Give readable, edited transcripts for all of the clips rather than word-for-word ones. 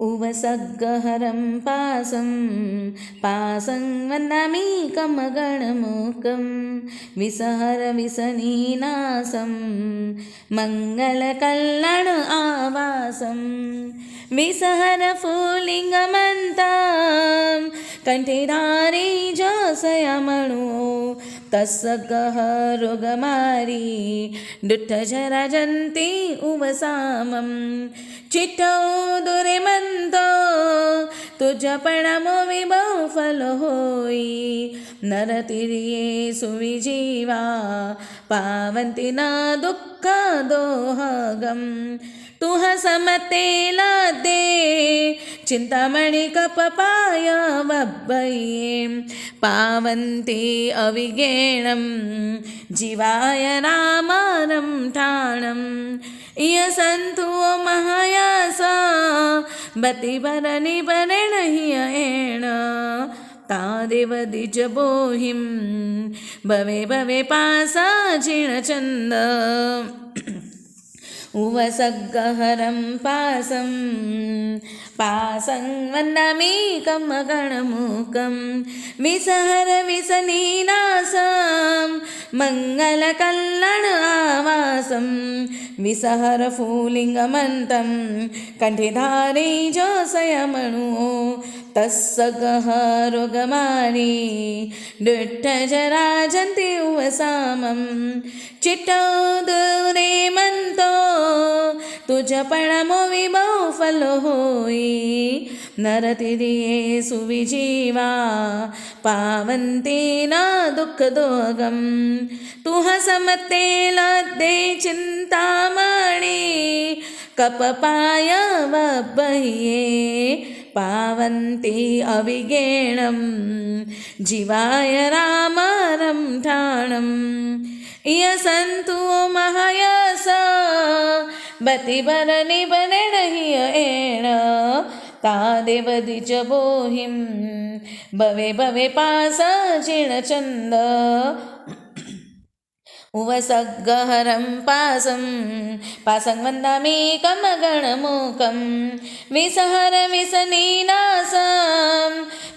उवसग्गहरं पासं वन्दामीकमगणमुकं विसहरविसनीनासं मङ्गलकल्लण आवासं विसहरफुल्लिङ्गमन्तं कण्ठेधारी जोसयमणु तस्सगहरुगमारी दुट्टजराजन्ति उवसामं चिट्टौ दुरेमन्तो तुझपणमो विभव फल होई नरतिरिये सुविजीवा पावन्ति न दुःख दोहगम तुह समतेला दे चिंतामणि कपपाय वब्बये पावन्ति अविगेणं जीवाय रामानं ठाणम् इयसन्तु महायासा बतिभरनि भरेण हियेण तादेव द्विजबोहिं भवे भवे पासा जिणचन्द उवसग्गहरं पासं वन्दामीकमगणमुकं विसहरविसनीनासं मङ्गलकल्लण आवासं विसहरफुल्लिङ्गमन्तं कण्ठेधारी जोसयमणु तस्सगहरुगमारी दुट्टजराजन्ति उवसामं चिट्टौ दुरेमन्तो तुझपणमो विभव फल होई नरतिरिये सुविजीवा पावन्ति न दुःखदोगम तुह समतेला दे चिंतामणि कपपाय वब्बये पावन्ति अविगेणं जीवाय रामानं ठाणम् इयसन्तु महायासा बतिभरनि भरेण हियेण तादेव द्विजबोहिं भवे भवे पासा जिणचन्द उवसग्गहरं पासं वन्दामीकमगणमुकं विसहरविसनीनासं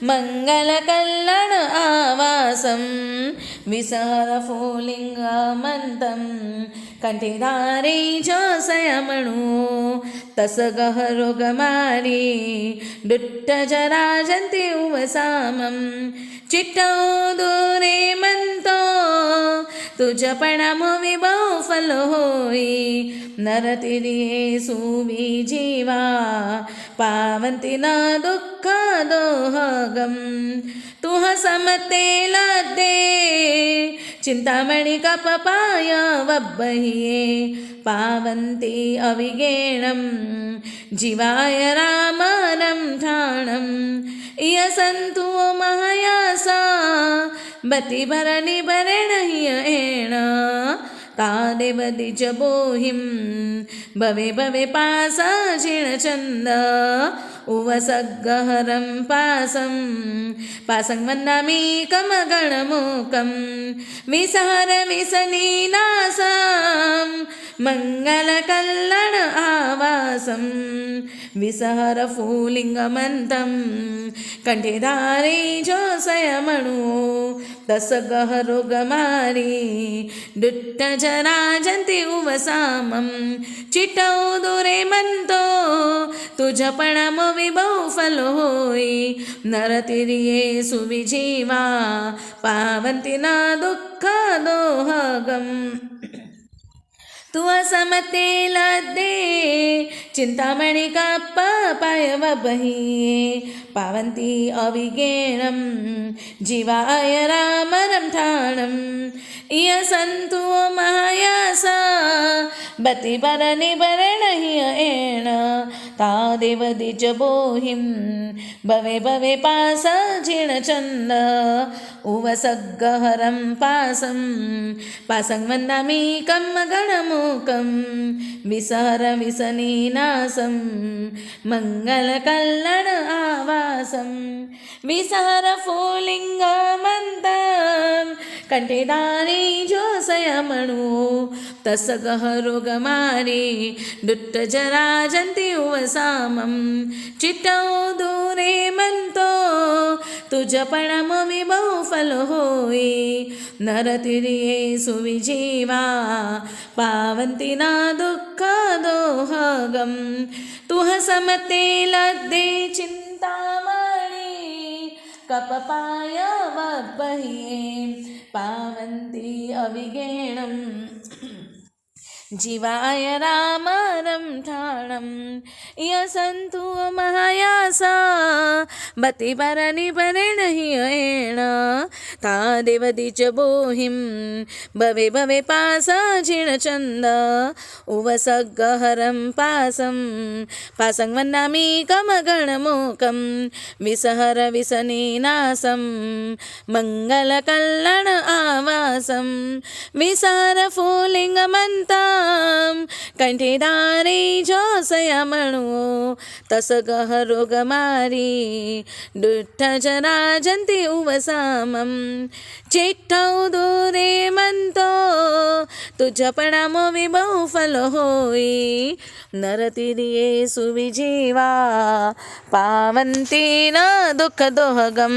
मङ्गलकल्लण आवासं विसहरफुल्लिङ्गमन्तं कण्ठेधारी जोसयमणु तस्सगहरुगमारी दुट्टजराजन्ति उवसामं चिट्टौ दुरेमन्तो तुझपणमो विभव फल होई नरतिरिये सुविजीवा पावन्ति न दुःख दोहगम तुह समतेला दे चिंतामणि कपपाय वब्बये पावन्ति अविगेणं जीवाय रामानं ठाणम् इयसन्तु महायासा बतिभरनि भरेण हियेण तादेव द्विजबोहिं भवे भवे पासा जिणचन्द उवसग्गहरं पासं वन्दामीकमगणमुकं विसहरविसनीनासं मङ्गलकल्लण आवासं विसहरफुल्लिङ्गमन्तं कण्ठेधारी जोसयमणु तस्सगहरुगमारी दुट्टजराजन्ति उवसामं चिट्टौ दुरेमन्तो तुझपणमो विभव फल होई नरतिरिये सुविजीवा पावन्ति न दुःख दोहगम तुह समतेला दे चिंतामणि कपपाय वब्बये पावन्ति अविगेणं जीवाय रामानं ठाणम् इयसन्तु महायासा बतिभरनि भरेण हियेण तादेव द्विजबोहिं भवे भवे पासा जिणचन्द उवसग्गहरं पासं वन्दामीकमगणमुकं विसहरविसनीनासं मङ्गलकल्लण आवासं विसहरफुल्लिङ्गमन्तं कंठे दारी जोसय म्हणू तस गहरोगमारी दुट्ट जरा जंती उवसामं चिट्टौ दूरे म्हणतो तुझ पणम विबहुफल होई नरतिरिये सुविजीवा पावंती ना दुःख दोहगम तुह समते लद्दे चिंतामणी कपपाय वब्बहिये पावंती अविगेणं जीवाय रामरं ठाणं यसन्तु महायासा बतिपरनिपरेण हि येण तादेवदिच बोहिं भवे भवे पासा झिणचन्द उवसगहरं पासं वन्नामि कमगणमोकं विसहर विसनीनासं मङ्गलकल्लण आवासं विसहर फुल्लिङ्गमन्तं कंठे दारी जोसय म्हणू तस गहरोगमारी दुट्ट जरा जंती उवसामं चिट्टौ दूरे म्हणतो तुझ पणामो विबहुफल होई नरतिरिये सुविजीवा पावंती न दुःख दोहगम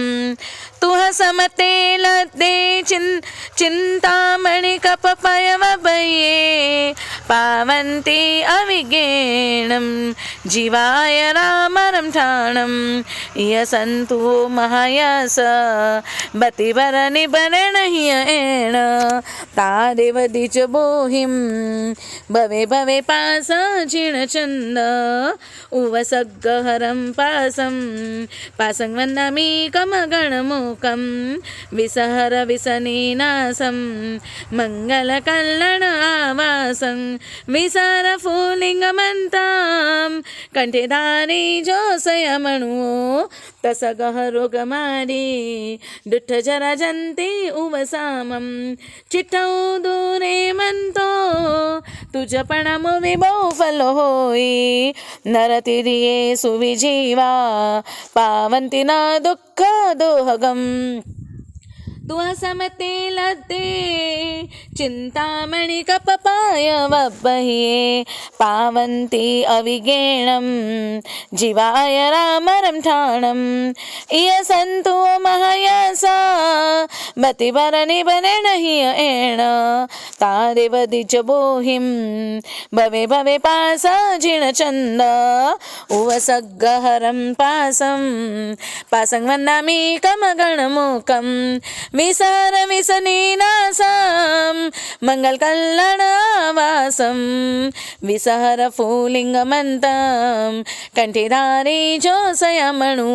तुह समते लद्दे चिंतामणि कपपय वबये पावंती अविगेणं जीवाय रामरं ठाणं यसन्तु महायस बतिपरनिपरेण हि येण तादेवदिच बोहिं भवे भवे पास झिणचन्द उवसगहरं पासं वन्नामि कमगणमुखं विसहर विसनीनासं मङ्गलकल्लण आवासं विसहर फुल्लिङ्गमन्तं कंठे दारी जोसय म्हणू तस गहरोगमारी दुट्ट जरा जंती उवसामं चिट्टौ दूरे म्हणतो तुझ पणम विबहुफल होई नरतिरिये सुविजीवा पावंती न दुःख दोहगम तुह समते लद्दे चिंतामणि कपपाय वब्बहिये पावंती अविगेणं जीवाय रामरं ठाणं यसन्तु महायसा बतिपरनिपरेण हि येण तादेवदिच बोहिं भवे भवे पासा झिणचन्द उवसगहरं पासं वन्नामि कमगणमुखं विसहर विसनीनासं मङ्गलकल्लणवासं विसहर फुल्लिङ्गमन्तं कंठे दारी जोसय म्हणू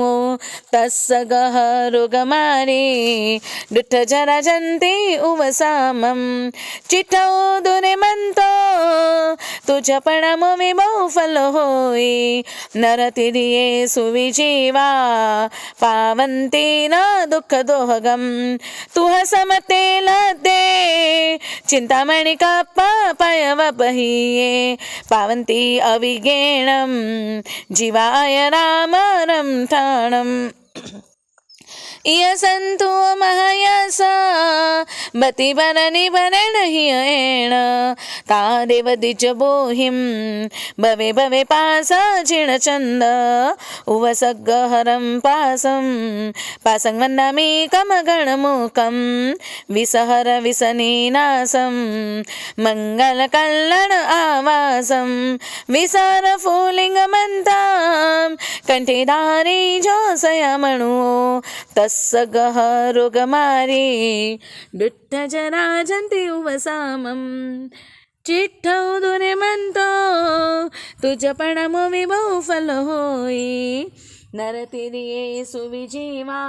तस्स गहरोगमारी दुट्ट जरा जंती उवसामं चिट्टौ दूरे म्हणतो तुझ पणम विबहुफल होई नरतिरिये सुविजीवा पावंती न दुःख दोहगम तुह समते लद्दे चिंतामणि कपपाय वब्बहिये पावंती अविगेणं जीवाय रामरं ठाणं यसन्तु महायसा बतिपरनिपरेण हि येण तादेवदिच बोहिं भवे भवे पासा झिणचन्द उवसगहरं पासं वन्नामि कमगणमुखं विसहर विसनीनासं मङ्गलकल्लण आवासं विसहर फुल्लिङ्गमन्तं कंठे दारी जोसय म्हणू तस्स गहरोगमारी दुट्ट जरा जंती उवसामं चिट्टौ दूरे म्हणतो तुझ पणम विबहुफल होई नरतिरिये सुविजीवा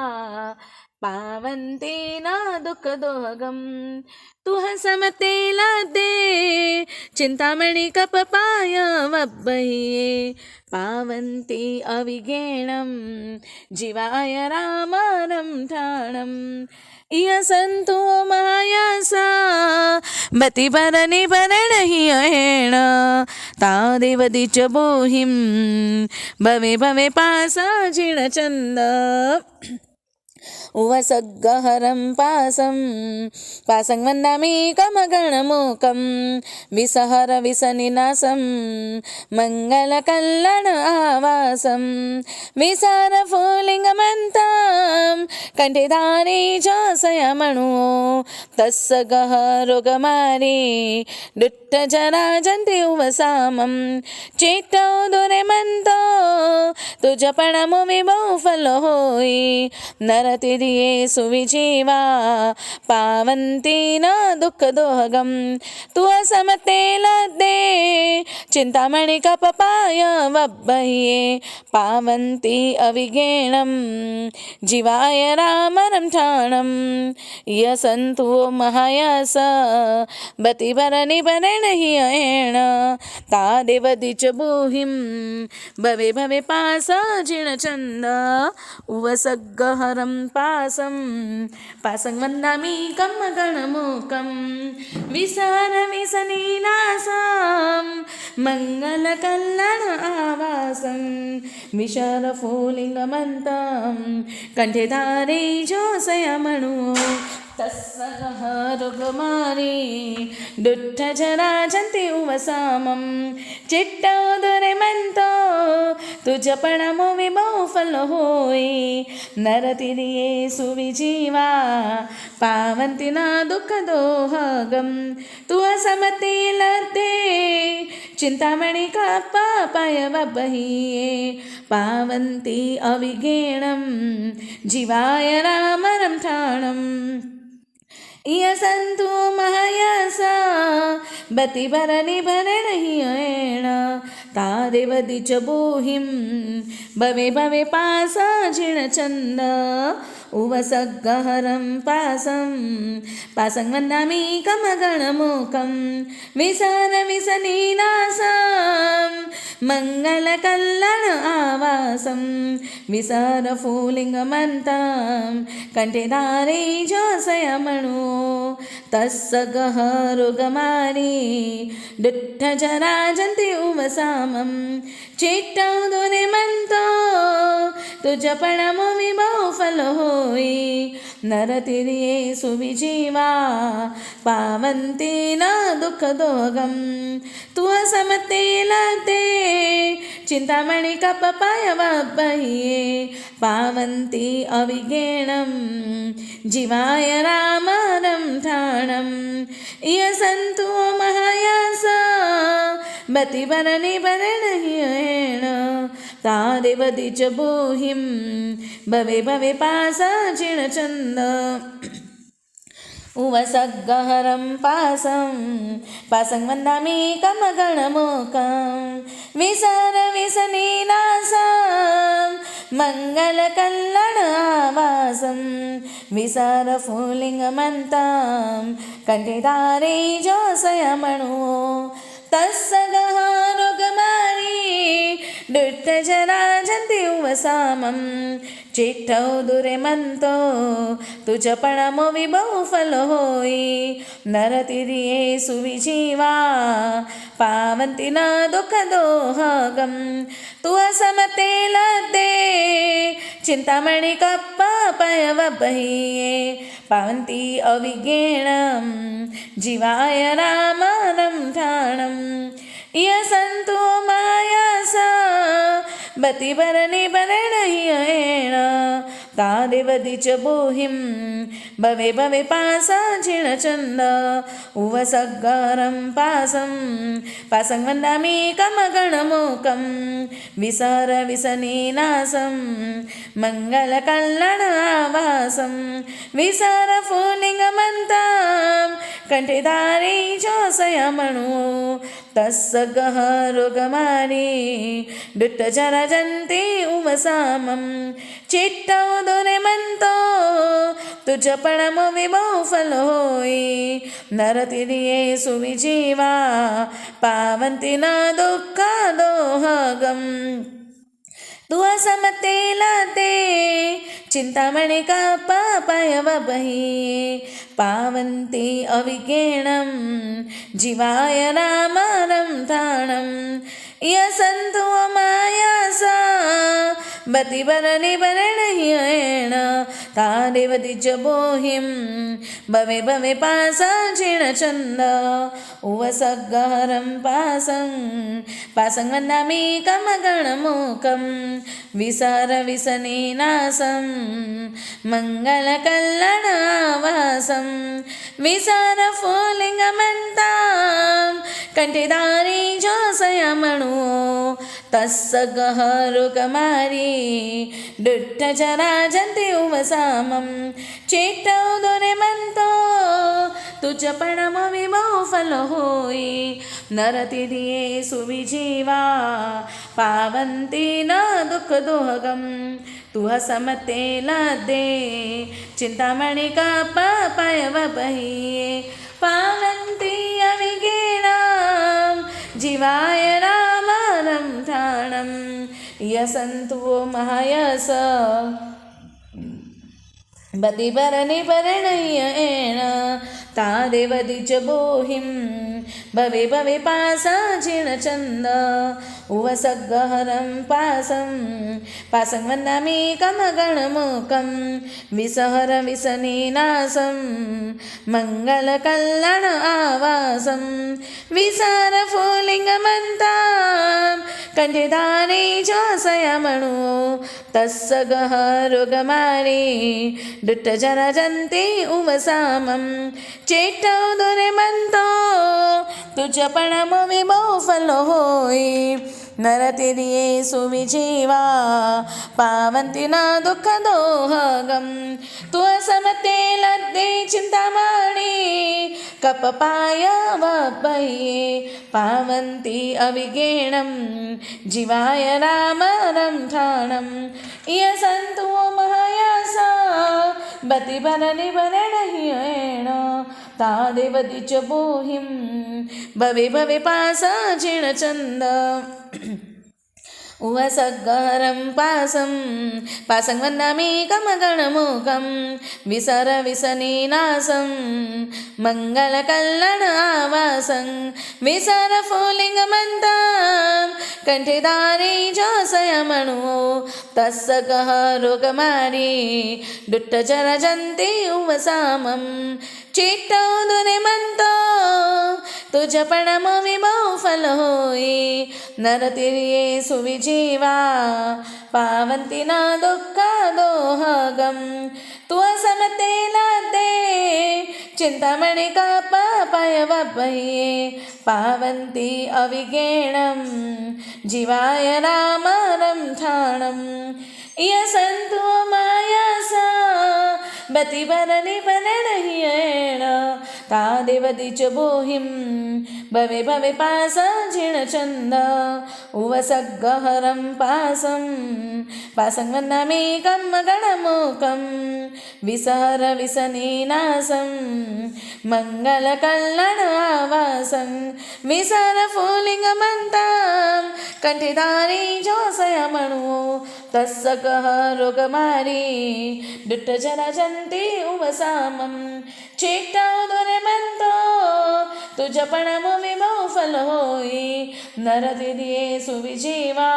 पावंती न दुःख दोहगम तुह समते लद्दे चिंतामणि कपपाय वब्बहिये पावंती अविगेणं जीवाय रामरं ठाणं यसन्तु महायसा बतिपरनिपरेण हि येण तादेवदिच बोहिं भवे भवे पासा झिणचन्द उवसग्गहरं पासं वन्दामि कमगणमूकं विसहर विसनिनासं मङ्गलकल्लण आवासं विसारफुलिङ्गमन्तं कण्ठेधारी जोसयमणु तस्य गहरुगमारी दुट्टजराजन्ति उवसामं चित्तौ दुरेमन्तो तुजपणमु विभौ फलो होई नरतिरिये सुविजीवा पावन्ति न दुःखदोहगं तु असमते लद्दे चिन्तामणि कपपाय वब्बह्ये पावन्ति अविगेणं जीवाय रामरं ठाणं यसन्तु महायस बतिभरनिभरेण हि अयेण तादेवदिच भूहिं भवे भवे पास जिणचन्द उवसग्गहरं पासं वन्दामि कमगणमूकं विसारविसनीनासं मङ्गलकल्लण आवासं विशारफुलिङ्गमन्तं कण्ठेधारी जोसयमणु तस्य गहरुगमारी दुट्टजराजन्ति उवसामं चित्तौ दुरेमन्तो तुजपणमु विभौ फलो होई नरतिरिये सुविजीवा पावन्ति न दुःखदोहगं तु असमते लद्दे चिन्तामणि कपापाय वब्बह्ये पावन्ति अविगेणं जीवाय रामरं ठाणं यसन्तु महायस बतिभरनिभरेण हि अयेण तादेवदिच भूहिं भवे भवे पास जिणचन्द उवसग्गहरं पासं वन्दामि कमगणमूकं विसारविसनीनासं मङ्गलकल्लण आवासं विसारफुलिङ्गमन्तं कण्ठेधारी जोसयमणु तस्य गहरुगमारी दुट्टजराजन्ति उवसामं चित्तौ दुरेमन्तो तुजपणमु विभौ फलो होई नरतिरिये सुविजीवा पावन्ति न दुःखदोहगं तु असमते लद्दे चिन्तामणि कपपाय वब्बह्ये पावन्ति अविगेणं जीवाय रामरं ठाणं यसन्तु महायस बतिभरनिभरेण हि अयेण तादेवदिच भूहिं भवे भवे पास जिणचन्द उवसग्गहरं पासं वन्दामि कमगणमूकं विसारविसनीनासं मङ्गलकल्लण आवासं विसारफुलिङ्गमन्तं कण्ठेधारी जोसयमणु तस्य गहरुगमारी दुट्टजराजन्ति उवसामं चित्तौ दुरेमन्तो तुजपणमु विभौ फलो होई नरतिरिये सुविजीवा पावन्ति न दुःखदोहगं तु असमते लद्दे चिन्तामणि कपापाय वब्बह्ये पावन्ति अविगेणं जीवाय रामरं ठाणं यसन्तु महायस बतिभरनिभरेण हि अयेण तादेवदिच भूहिं भवे भवे पास जिणचन्द उवसग्गहरं पासं वन्दामि कमगणमूकं विसारविसनीनासं मङ्गलकल्लण आवासं विसारफुलिङ्गमन्तं कण्ठेधारी जोसयमणु तस्य गहरुगमारी दुट्टजराजन्ति उवसामं चित्तौ दुरेमन्तो तुजपणमु विभौ फलो होई नरतिरिये सुविजीवा पावन्ति न दुःखदोहगं तु असमते लद्दे चिन्तामणि कपापाय वब्बह्ये पावन्ति अविगेणं जीवाय रामरं ठाणं यसन्तु महायस बतिभरनिभरेण हि अयेण तादेव द्विजबोहिं भवे भवे पासा क्षीणचन्द उवसगहरं पासं वन्दामि कमगणमूकं विसारविसनीनासं मङ्गलकल्लणावासं विसारफुल्लिङ्गमन्तां कंठिधारी जोसयमणु तस्सगहरुकमारी दुट्टचराजन्ति उवसामं चिट्टौ दुरिमन्तो तुझ पणमो विमो फलो होई नरतिरिये सुविजीवा पावन्ति न दुःख दोहगं तुह समते लदे चिंतामणि का पापयवपहि पावन्ति अविगीणां जीवाय रामानं ठाणं यसन्तु महायस बतिभरणिपरणय्येण तादेव द्विजबोहिं भवे भवे पासा क्षीणचन्द उवसगहरं पासं वन्दामि कमगणमुखं विसहर विसनीनासं मङ्गलकल्लण आवासं विसारफुल्लिङ्गमन्तां कंठिधारी जोसयमणु तस्सगहरुगमारी दुट्टचराजन्ति उवसामं चिट्टौ दुरिमन्तो तुझ पणमो विमो फलो होई नरतिरिये सुविजीवा पावन्ति न दुःख दोहगं तुह समते लद्दे चिंतामणि कपपाय वपये पावन्ति अविगीणं जीवाय रामनं ठाणं यसन्तु महायासा बतिभरणिभरणय्येण तादेव द्विजबोहिं भवे भवे पासा क्षीणचन्द उवसगहरं पासं वन्दामि कमगणमुखं विसरविसनीनासं मङ्गलकल्लण आवासं विसारफुल्लिङ्गमन्तां कंठिधारी जोसयमणु तस्सगहरुकमारी दुट्टचराजन्ति उवसामं चिट्टौ दुरिमन्तो तुझ पणमो विमो फलो होई नरतिरिये सुविजीवा पावन्ति न दुःख दोहगं तुह समते लद्दे चिंतामणि का पापयवपये पावन्ति अविगीणं जीवाय रामनं ठाणं यसन्तु मायासा बतिभरणिभरणय्येण तादेव द्विजबोहिं भवे भवे पासा क्षीणचन्द उवसगहरं पासं वन्दामि कमगणमुखं विसहर विसनीनासं मङ्गलकल्लण आवासं विसारफुल्लिङ्गमन्तां कंठिधारी जोसयमणु तस्सगहरुकमारी दुट्टचराजन्ति उवसामं चिट्टौ दुरिमन्तो तुझ पणमो विमो फलो होई नरतिरिये सुविजीवा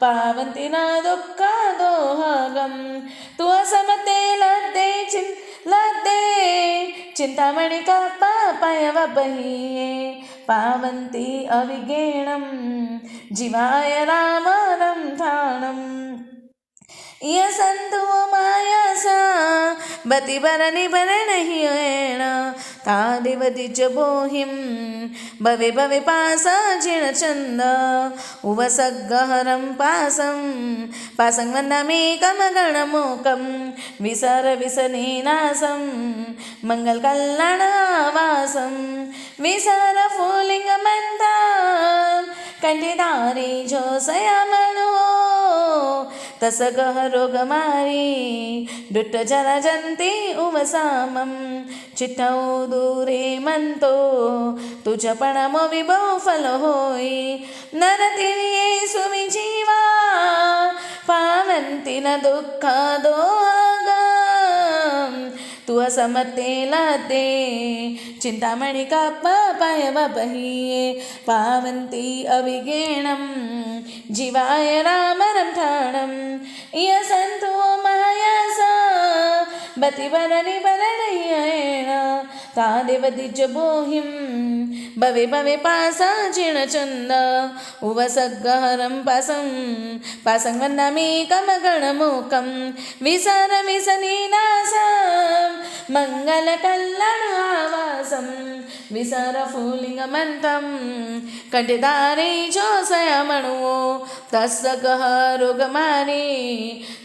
पावन्ति न दुःख दोहगं तुह समते लद्दे चिंतामणि का पापयवपहि पावन्ति अविगीणं जीवाय रामनं ठाणं यसन्तु मायासा बतिभरणिभरणय्येण तादेव द्विजबोहिं भवे भवे पासा क्षीणचन्द उवसगहरं पासं वन्दामि कमगणमुखं विसरविसनीनासं मङ्गलकल्लणावासं विसारफुल्लिङ्गमन्तां कंठिधारी जोसयमणु तस्सगहरुकमारी दुट्टचराजन्ति उवसामं चिट्टौ दुरिमन्तो तुझ पणमो विमो फलो होई नरतिरिये सुविजीवा पावन्ति न दुःख दोहगं तुह समते लद्दे चिंतामणि का पापयवपहि पावन्ति अविगीणं जीवाय रामनं ठाणं यसन्तु महायासा बतिवरनिवरणयेण तादेव द्विजबोहिं भवे भवे पासाचिणचन्द उवसग्गहरं पासं वन्दामीकमगणमुखं विसरविसनीनासं मङ्गलकल्लणावासं विसरफुलिङ्गमन्तं कंठधारे जोसयमणुवो तस्य गह रोगमारी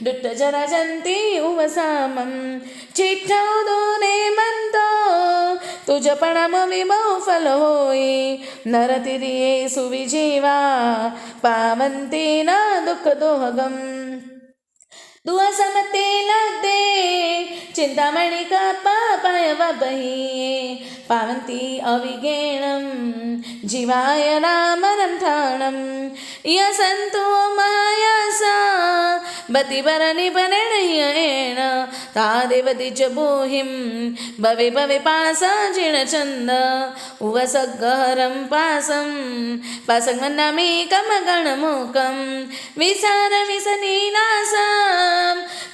दुट्टजराजन्ती उवसामं चिट्ठौदूने मंतो तुझपणमविमौ फल होई नरतिरिये सुविजीवा पावन्ति न दुःखदोहगम् दुःसमते लग्दे चिंतामणि कपापाय वबहिये पावन्ति अविगेणं जीवाय रामरं ठाणं यसन्तु मायासा बतिवरनिपरणयेण तादेव द्विजबोहिं भवे भवे पासाचिणचन्द उवसग्गहरं पासं वन्दामीकमगणमुखं विसरविसनीनासं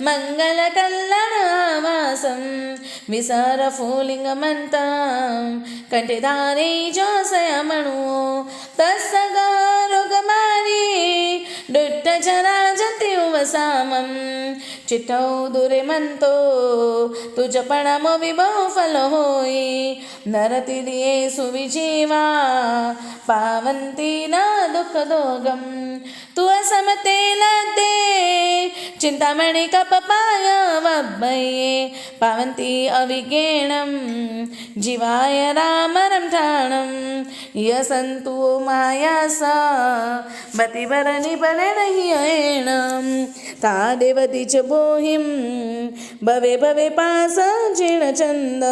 मङ्गलकल्लणावासं विसरफुलिङ्गमन्तं कंठधारे जोसयमणुवो तस्य गहरोगमारी दुट्टजराजन्ति उवसामं चिट्टौ दूरे मंतो तुझपणमो विभो फल होई नरतिरिये सुविजीवा पावन्ति न दुःखदोगम् तु असमते लद्दे चिंतामणि कपपाय वब्बये पावन्ति अविगेणं जीवाय रामरं ठाणं यसन्तु मायासा बतिवरनिपरणयेण तादेव द्विजबोहिं भवे भवे पासाचिणचन्द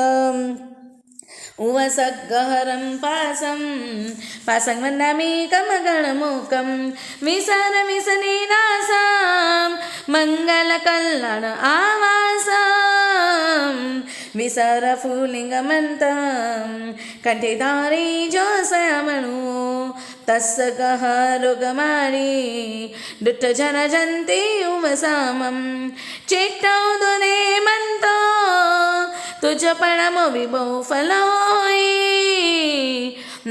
उवसग्गहरं पासं वन्दामीकमगणमुखं विसरविसनीनासं मङ्गलकल्लण आवासं विसरफुलिङ्गमन्तं कंठधारे जोसयमणुवो तस्य गहरोगमारी दुट्टजराजन्ति उवसामं चिट्टौ दूरे मंतो तुझपणमो विभो फल होई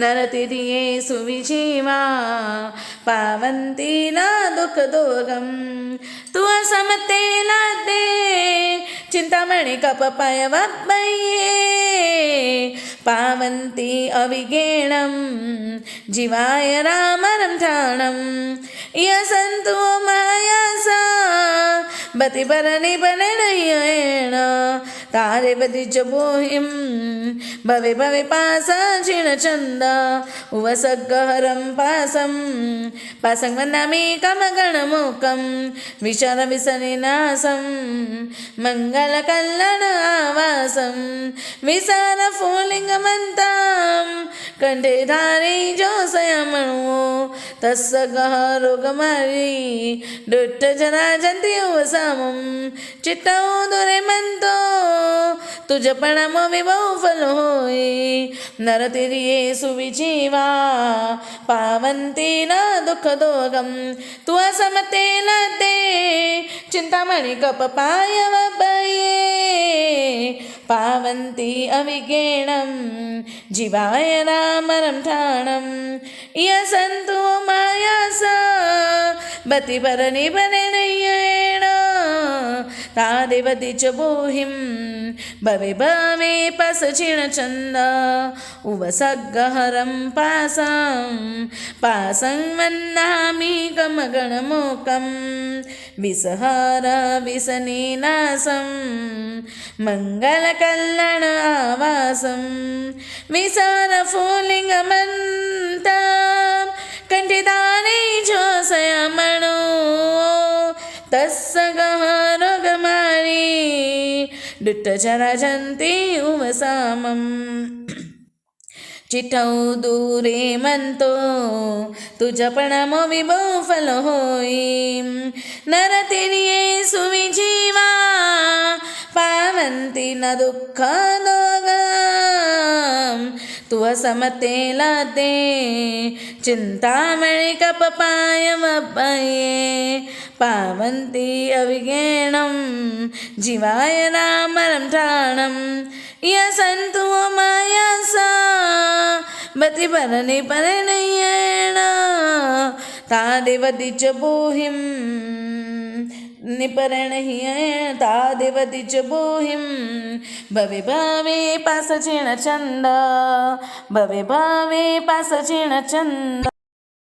नरतिरिये सुविजीवा पावन्ति न दुःखदोगम् तु असमते लद्दे चिंतामणि कपपाय वब्बये पावन्ति अविगेणं जीवाय रामरं ठाणं यसन्तु मायासा बतिवरनिपरणयेण तादेव द्विजबोहिं भवे भवे पासाचिणचन्द उवसग्गहरं पासं वन्दामीकमगणमुखं विसरविसनीनासं मङ्गलकल्लण आवासं विसरफुलिङ्गमन्तं कंठधारे जोसयमणुवो तस्य गहरोगमारी दुट्टजराजन्ति उवसामं चिट्टौ दूरे मंतो तुझपणमो विभो फल होई नरतिरिये सुविजीवा पावन्ति न दुःखदोगम् तु असमते लद्दे चिंतामणि कपपाय वब्बये पावन्ति अविगेणं जीवाय रामरं ठाणं यसन्तु मायासा बतिवरनिपरणयेण तादेव द्विजबोहिं भवे भवे पासाचिणचन्द उवसग्गहरं पासं वन्दामीकमगणमुखं विसरविसनीनासं मङ्गलकल्लण आवासं विसरफुलिङ्गमन्तं कंठधारे जोसयमणुवो तस्य गहरोगमारी दुट्टजराजन्ति उवसामं चिट्टौ दूरे मंतो तुझपणमो विभो फल होई नरतिरिये सुविजीवा पावन्ति न दुःखदोगम् तू असमतेला ते चिंतामणि कपपाय वपाये पावन्ति अविगेणं जीवाय रामरं ठाणं यसन्तु मायासा बतिपरनि परिणयेण तादेवति च बोहिं निपरणहीय तादेवति च बोहिं भवे भावे पासचेण चन्द भवे भावे पासचेण चन्द